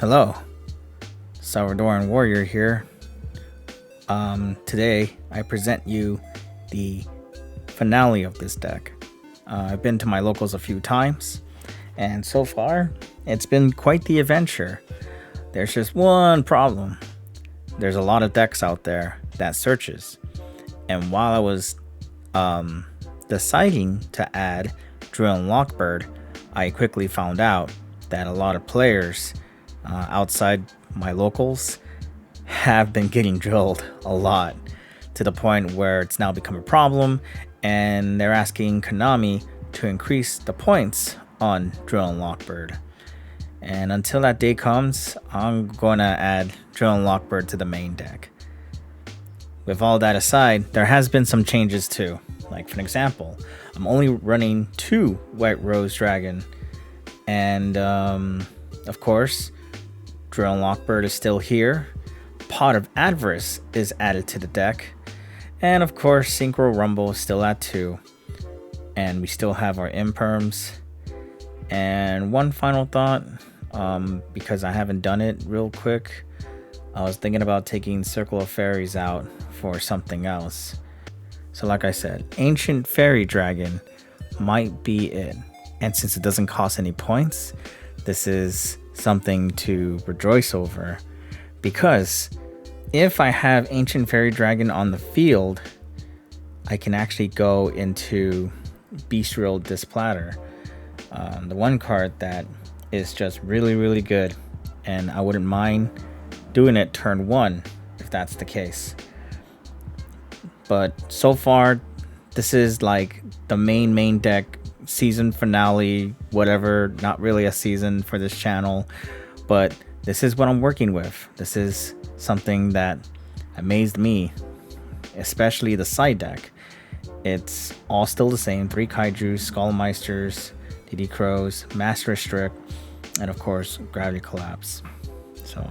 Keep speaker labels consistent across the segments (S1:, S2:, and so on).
S1: Hello, Salvadoran Warrior here. Today I present you the finale of this deck. I've been to my locals a few times, and so far it's been quite the adventure. There's just one problem. There's a lot of decks out there that searches, and while I was deciding to add Drill and Lockbird, I quickly found out that a lot of players outside my locals have been getting drilled a lot to the point where it's now become a problem, and they're asking Konami to increase the points on Drill and Lockbird. And until that day comes, I'm gonna add Drill and Lockbird to the main deck. With all that aside, there has been some changes too. Like for example, I'm only running 2 White Rose Dragon, and of course, Drill and Lockbird is still here. Pot of Avarice is added to the deck, and of course, Synchro Rumble is still at 2. And we still have our imperms. And one final thought, because I haven't done it real quick, I was thinking about taking Circle of Fairies out for something else. So like I said, Ancient Fairy Dragon might be it. And since it doesn't cost any points, this is something to rejoice over. Because if I have Ancient Fairy Dragon on the field, I can actually go into Bestial Displatter. The one card that is just really good, and I wouldn't mind doing it turn 1 if that's the case. But so far, this is like the main deck, season finale, whatever. Not really a season for this channel, but this is what I'm working with. This is something that amazed me, especially the side deck. It's all still the same: 3 Kaijus, Skullmeisters, DD Crows, Master Restrict, and of course Gravity Collapse. So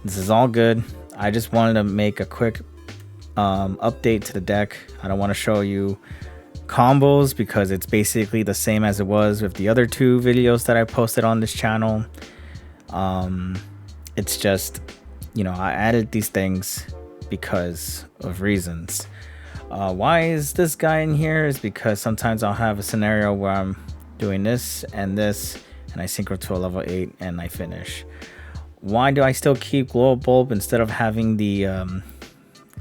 S1: this is all good. I just wanted to make a quick update to the deck. I don't want to show you combos because it's basically the same as it was with the other 2 videos that I posted on this channel. It's just, I added these things because of reasons. Why is this guy in here? Is because sometimes I'll have a scenario where I'm doing this, and I synchro to a level 8 and I finish. Why do I still keep Glow Bulb instead of having the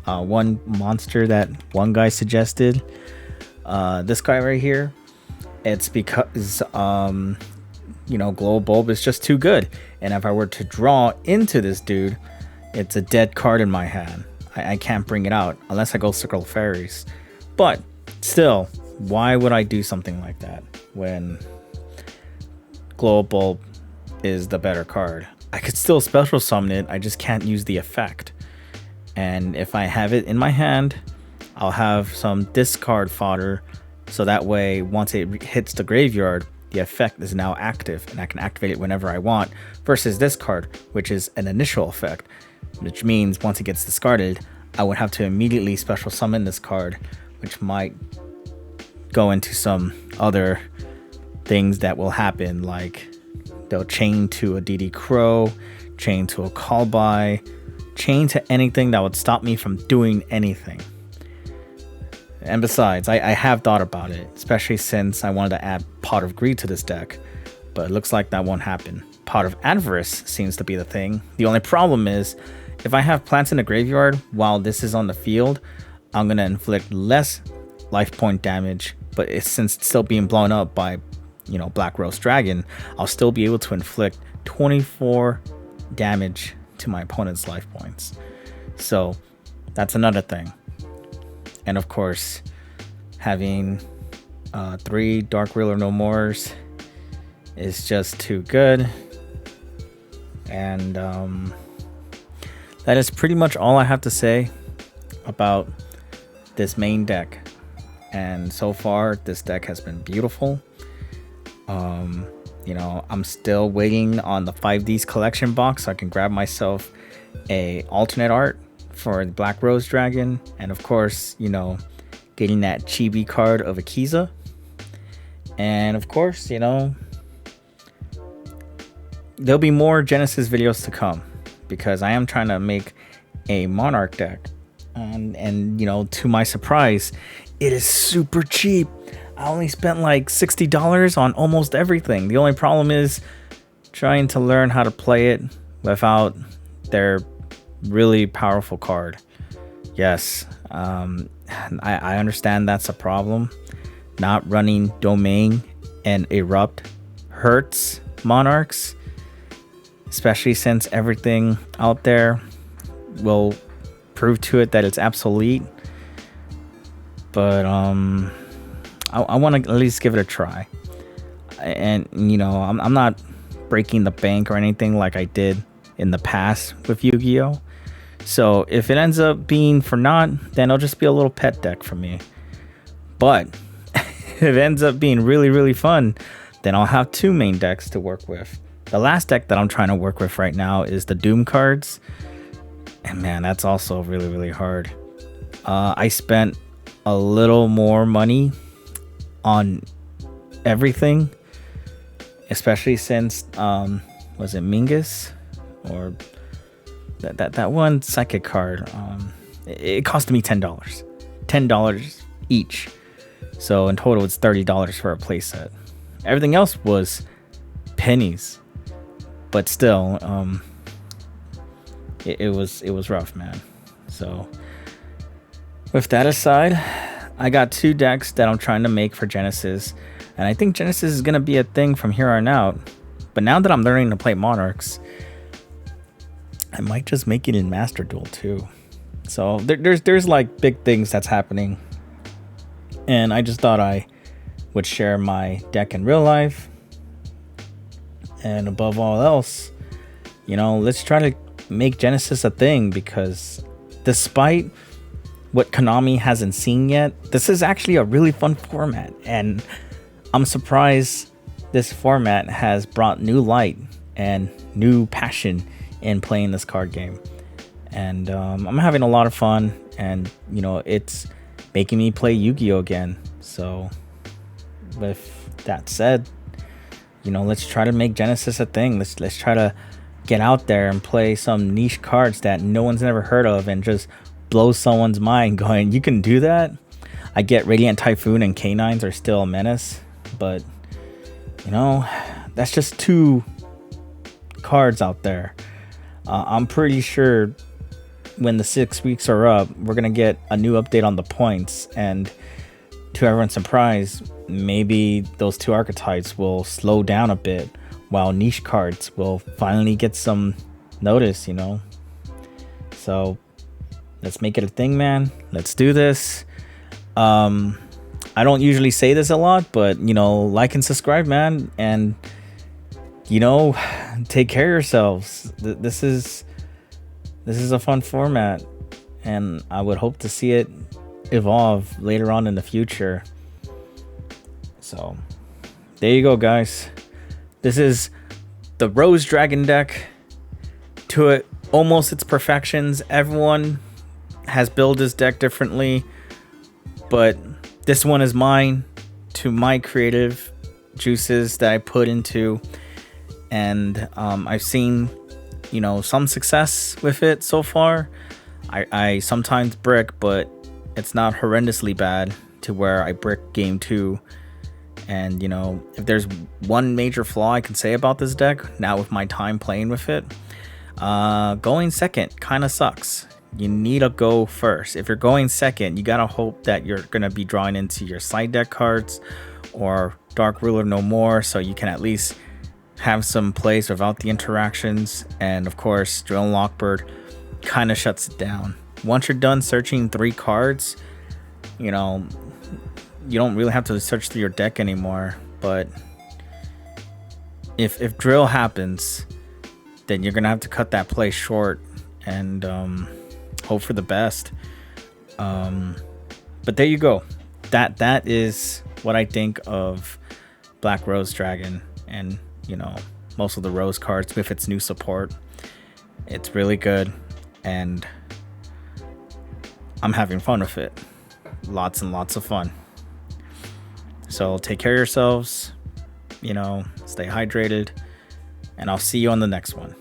S1: one monster that one guy suggested? This guy right here. It's because Glow Bulb is just too good, and if I were to draw into this dude, it's a dead card in my hand. I can't bring it out unless I go Circle of Fairies. But still, why would I do something like that when Glow Bulb is the better card? I could still special summon it, I just can't use the effect. And if I have it in my hand, I'll have some discard fodder, so that way once it hits the graveyard, the effect is now active and I can activate it whenever I want, versus this card, which is an initial effect, which means once it gets discarded, I would have to immediately special summon this card, which might go into some other things that will happen, like they'll chain to a DD Crow, chain to a Callby, chain to anything that would stop me from doing anything. And besides, I have thought about it, especially since I wanted to add Pot of Greed to this deck, but it looks like that won't happen. Pot of Avarice seems to be the thing. The only problem is, if I have plants in the graveyard while this is on the field, I'm going to inflict less life point damage, but since it's still being blown up by, Black Rose Dragon, I'll still be able to inflict 24 damage to my opponent's life points. So that's another thing. And of course, having 3 Dark Ruler No Mores is just too good. And that is pretty much all I have to say about this main deck. And so far, this deck has been beautiful. I'm still waiting on the 5Ds collection box so I can grab myself a alternate art for the Black Rose Dragon, and of course, getting that chibi card of Akiza. And of course, there'll be more Genesis videos to come because I am trying to make a Monarch deck. And you know, to my surprise, it is super cheap. I only spent like $60 on almost everything. The only problem is trying to learn how to play it without their really powerful card. Yes, I understand that's a problem. Not running Domain and Erupt hurts Monarchs, especially since everything out there will prove to it that it's obsolete. But I want to at least give it a try. And you know, I'm not breaking the bank or anything like I did in the past with Yu-Gi-Oh. So if it ends up being for naught, then it'll just be a little pet deck for me. But if it ends up being really, really fun, then I'll have two main decks to work with. The last deck that I'm trying to work with right now is the Doom cards. And man, that's also really, really hard. I spent a little more money on everything, especially since was it Mingus or that one psychic card. It cost me $10 each, so in total it's $30 for a playset. Everything else was pennies, but still it was rough, man. So with that aside, I got two decks that I'm trying to make for Genesis, and I think Genesis is gonna be a thing from here on out. But now that I'm learning to play Monarchs, I might just make it in Master Duel too. So there's like big things that's happening, and I just thought I would share my deck in real life. And above all else, you know, let's try to make Genesis a thing, because despite what Konami hasn't seen yet, this is actually a really fun format, and I'm surprised this format has brought new light and new passion in playing this card game. And I'm having a lot of fun, and you know, it's making me play Yu-Gi-Oh again. So with that said, you know, let's try to make Genesis a thing. Let's try to get out there and play some niche cards that no one's never heard of, and just blow someone's mind going, you can do that? I get Radiant Typhoon and Canines are still a menace, but you know, that's just two cards out there. I'm pretty sure when the 6 weeks are up, we're gonna get a new update on the points, and to everyone's surprise, maybe those two archetypes will slow down a bit, while niche cards will finally get some notice, you know. So let's make it a thing, man. Let's do this. I don't usually say this a lot, but you know, like and subscribe, man, and you know, take care of yourselves. This is a fun format, and I would hope to see it evolve later on in the future. So there you go, guys. This is the Rose Dragon deck to it, almost its perfections. Everyone has built this deck differently, but this one is mine, to my creative juices that I put into, and I've seen, you know, some success with it so far. I sometimes brick, but it's not horrendously bad to where I brick game 2. And you know, if there's one major flaw I can say about this deck now with my time playing with it, going second kind of sucks. You need to go first. If you're going second, you gotta hope that you're gonna be drawing into your side deck cards or Dark Ruler no more, so you can at least have some plays without the interactions. And of course, Drill and Lockbird kind of shuts it down. Once you're done searching 3 cards, you know, you don't really have to search through your deck anymore. But if drill happens, then you're gonna have to cut that play short and hope for the best. But there you go. That is what I think of Black Rose Dragon, and you know, most of the Rose cards with its new support. It's really good, and I'm having fun with it. Lots and lots of fun. So take care of yourselves, you know, stay hydrated, and I'll see you on the next one.